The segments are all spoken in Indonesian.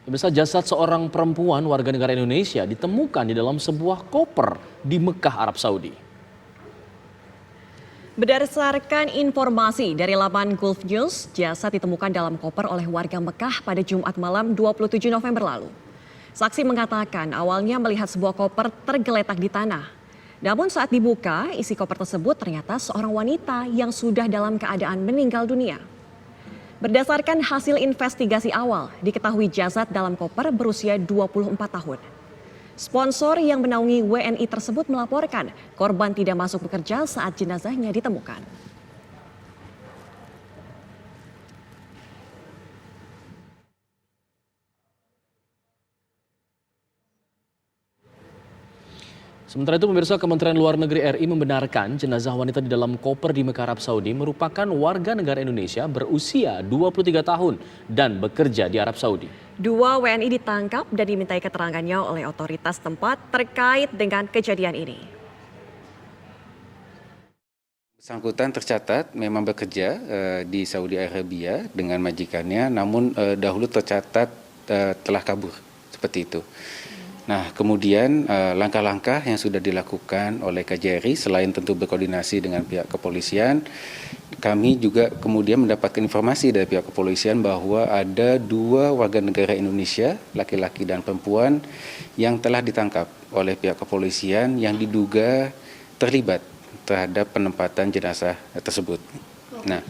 Pemirsa, jasad seorang perempuan warga negara Indonesia ditemukan di dalam sebuah koper di Mekah, Arab Saudi. Berdasarkan informasi dari laman Gulf News, jasad ditemukan dalam koper oleh warga Mekah pada Jumat malam 27 November lalu. Saksi mengatakan awalnya melihat sebuah koper tergeletak di tanah. Namun saat dibuka, isi koper tersebut ternyata seorang wanita yang sudah dalam keadaan meninggal dunia. Berdasarkan hasil investigasi awal, diketahui jasad dalam koper berusia 24 tahun. Sponsor yang menaungi WNI tersebut melaporkan korban tidak masuk bekerja saat jenazahnya ditemukan. Sementara itu, pemirsa, Kementerian Luar Negeri RI membenarkan jenazah wanita di dalam koper di Mekah, Arab Saudi merupakan warga negara Indonesia berusia 23 tahun dan bekerja di Arab Saudi. Dua WNI ditangkap dan dimintai keterangannya oleh otoritas tempat terkait dengan kejadian ini. Bersangkutan tercatat memang bekerja di Saudi Arabia dengan majikannya, namun dahulu tercatat telah kabur, seperti itu. Nah, kemudian langkah-langkah yang sudah dilakukan oleh KJRI selain tentu berkoordinasi dengan pihak kepolisian, kami juga kemudian mendapatkan informasi dari pihak kepolisian bahwa ada dua warga negara Indonesia, laki-laki dan perempuan, yang telah ditangkap oleh pihak kepolisian yang diduga terlibat terhadap penempatan jenazah tersebut. Nah,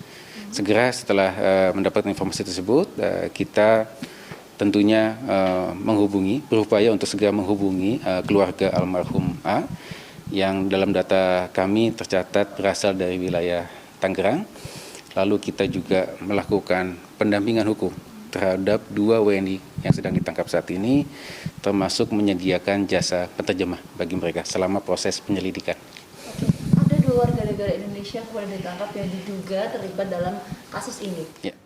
segera setelah mendapatkan informasi tersebut, kita tentunya berupaya untuk segera menghubungi keluarga almarhum A yang dalam data kami tercatat berasal dari wilayah Tangerang. Lalu kita juga melakukan pendampingan hukum terhadap dua WNI yang sedang ditangkap saat ini, termasuk menyediakan jasa penerjemah bagi mereka selama proses penyelidikan. Ada dua warga negara Indonesia yang kemudian ditangkap yang diduga terlibat dalam kasus ini. Ya.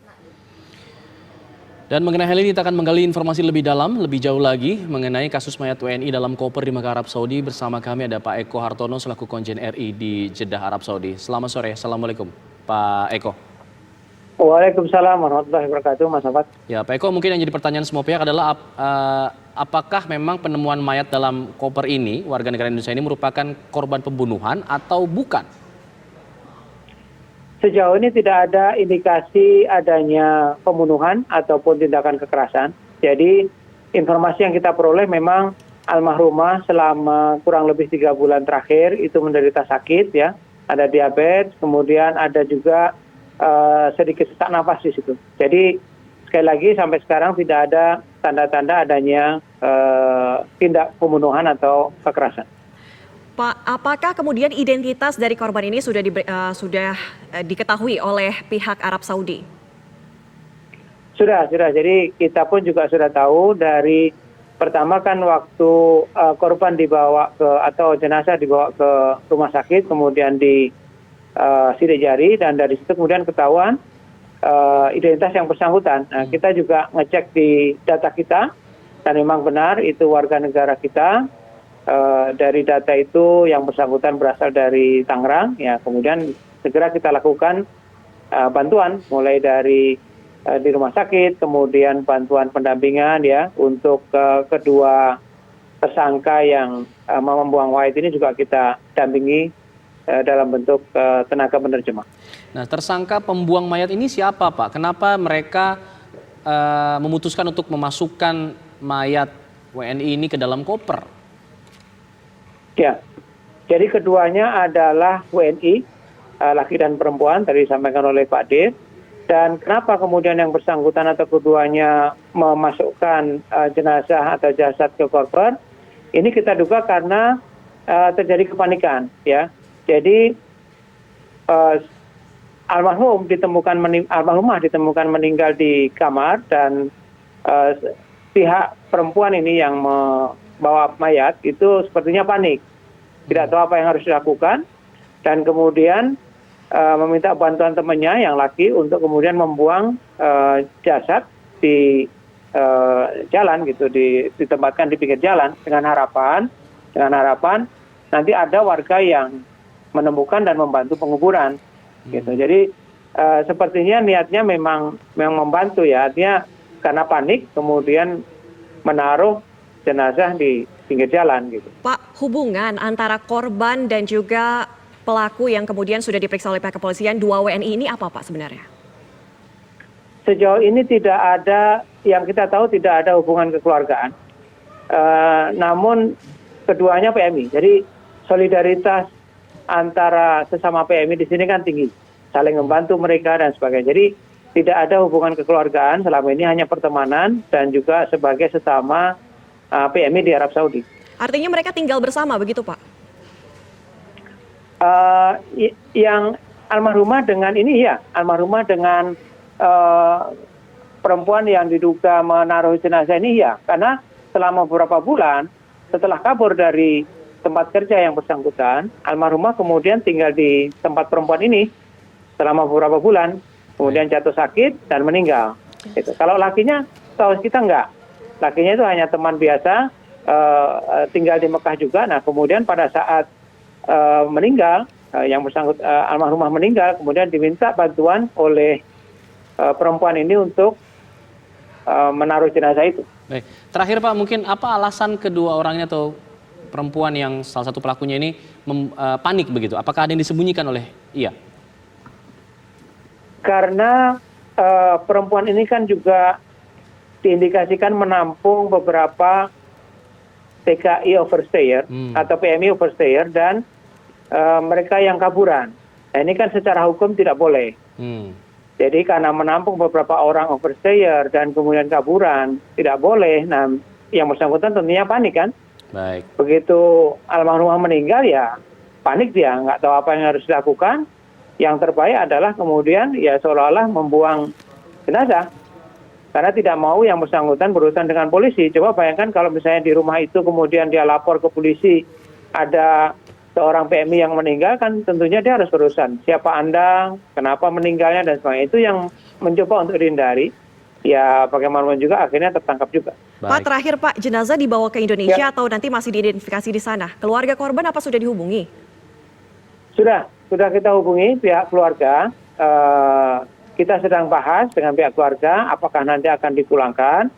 Dan mengenai hal ini kita akan menggali informasi lebih dalam, lebih jauh lagi mengenai kasus mayat WNI dalam koper di Mekah, Arab Saudi. Bersama kami ada Pak Eko Hartono selaku Konjen RI di Jeddah, Arab Saudi. Selamat sore, Assalamualaikum Pak Eko. Waalaikumsalam warahmatullahi wabarakatuh, Mas Afat. Ya, Pak Eko, mungkin yang jadi pertanyaan semua pihak adalah apakah memang penemuan mayat dalam koper ini, warga negara Indonesia ini merupakan korban pembunuhan atau bukan? Sejauh ini tidak ada indikasi adanya pembunuhan ataupun tindakan kekerasan. Jadi informasi yang kita peroleh memang almarhumah selama kurang lebih 3 bulan terakhir itu menderita sakit, ya, ada diabetes, kemudian ada juga sedikit sesak nafas di situ. Jadi sekali lagi sampai sekarang tidak ada tanda-tanda adanya tindak pembunuhan atau kekerasan. Pak, apakah kemudian identitas dari korban ini sudah diketahui oleh pihak Arab Saudi? Sudah. Jadi kita pun juga sudah tahu dari pertama kan waktu korban dibawa ke atau jenazah dibawa ke rumah sakit, kemudian di sidik jari, dan dari situ kemudian ketahuan identitas yang bersangkutan. Nah, kita juga ngecek di data kita dan memang benar itu warga negara kita. Dari data itu yang bersangkutan berasal dari Tangerang, ya, kemudian segera kita lakukan bantuan mulai dari di rumah sakit, kemudian bantuan pendampingan, ya, untuk kedua tersangka yang membuang mayat ini juga kita dampingi dalam bentuk tenaga penerjemah. Nah, tersangka pembuang mayat ini siapa, Pak? Kenapa mereka memutuskan untuk memasukkan mayat WNI ini ke dalam koper? Ya, jadi keduanya adalah WNI, laki dan perempuan, tadi disampaikan oleh Pak Dir. Dan kenapa kemudian yang bersangkutan atau keduanya memasukkan jenazah atau jasad ke koper? Ini kita duga karena terjadi kepanikan, ya. Jadi almarhumah ditemukan meninggal di kamar, dan pihak perempuan ini yang membawa mayat itu sepertinya panik, tidak tahu apa yang harus dilakukan, dan kemudian meminta bantuan temannya yang laki untuk kemudian membuang jasad di jalan gitu, ditempatkan di pinggir jalan dengan harapan nanti ada warga yang menemukan dan membantu penguburan gitu. Jadi sepertinya niatnya memang membantu, ya, artinya karena panik kemudian menaruh jenazah di pinggir jalan gitu. Pak, hubungan antara korban dan juga pelaku yang kemudian sudah diperiksa oleh pihak kepolisian, 2 WNI ini apa Pak sebenarnya? Sejauh ini tidak ada, yang kita tahu tidak ada hubungan kekeluargaan. Namun keduanya PMI, jadi solidaritas antara sesama PMI di sini kan tinggi, saling membantu mereka dan sebagainya. Jadi tidak ada hubungan kekeluargaan, selama ini hanya pertemanan dan juga sebagai sesama PMI di Arab Saudi. Artinya mereka tinggal bersama begitu Pak? Yang almarhumah dengan ini ya, almarhumah dengan perempuan yang diduga menaruh jenazah ini ya, karena selama beberapa bulan setelah kabur dari tempat kerja yang bersangkutan, almarhumah kemudian tinggal di tempat perempuan ini selama beberapa bulan, kemudian jatuh sakit dan meninggal. Gitu. Kalau lakinya, tahu kita enggak. Lakinya itu hanya teman biasa, tinggal di Mekah juga. Nah kemudian pada saat meninggal, yang bersangkut almarhumah meninggal, kemudian diminta bantuan oleh perempuan ini untuk menaruh jenazah itu. Baik, terakhir Pak, mungkin apa alasan kedua orangnya atau perempuan yang salah satu pelakunya ini panik begitu? Apakah ada yang disembunyikan oleh ia? Karena perempuan ini kan juga diindikasikan menampung beberapa TKI overstayer atau PMI overstayer dan mereka yang kaburan. Nah, ini kan secara hukum tidak boleh. Jadi karena menampung beberapa orang overstayer dan kemudian kaburan tidak boleh. Nah, yang bersangkutan tentunya panik kan. Baik. Begitu almarhumah meninggal ya panik dia, nggak tahu apa yang harus dilakukan. Yang terbaik adalah kemudian ya seolah-olah membuang jenazah. Karena tidak mau yang bersangkutan berurusan dengan polisi. Coba bayangkan kalau misalnya di rumah itu kemudian dia lapor ke polisi ada seorang PMI yang meninggal, kan tentunya dia harus berurusan. Siapa Anda, kenapa meninggalnya dan sebagainya. Itu yang mencoba untuk dihindari. Ya bagaimanapun juga akhirnya tertangkap juga. Baik. Pak, terakhir Pak, jenazah dibawa ke Indonesia atau nanti masih diidentifikasi di sana? Keluarga korban apa sudah dihubungi? Sudah kita hubungi pihak keluarga. Kita sedang bahas dengan pihak keluarga apakah nanti akan dipulangkan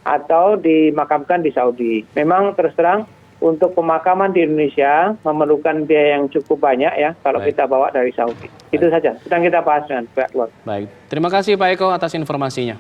atau dimakamkan di Saudi. Memang terus terang untuk pemakaman di Indonesia memerlukan biaya yang cukup banyak ya kalau Baik. kita bawa dari Saudi. Itu saja, sedang kita bahas dengan pihak keluarga. Baik, terima kasih Pak Eko atas informasinya.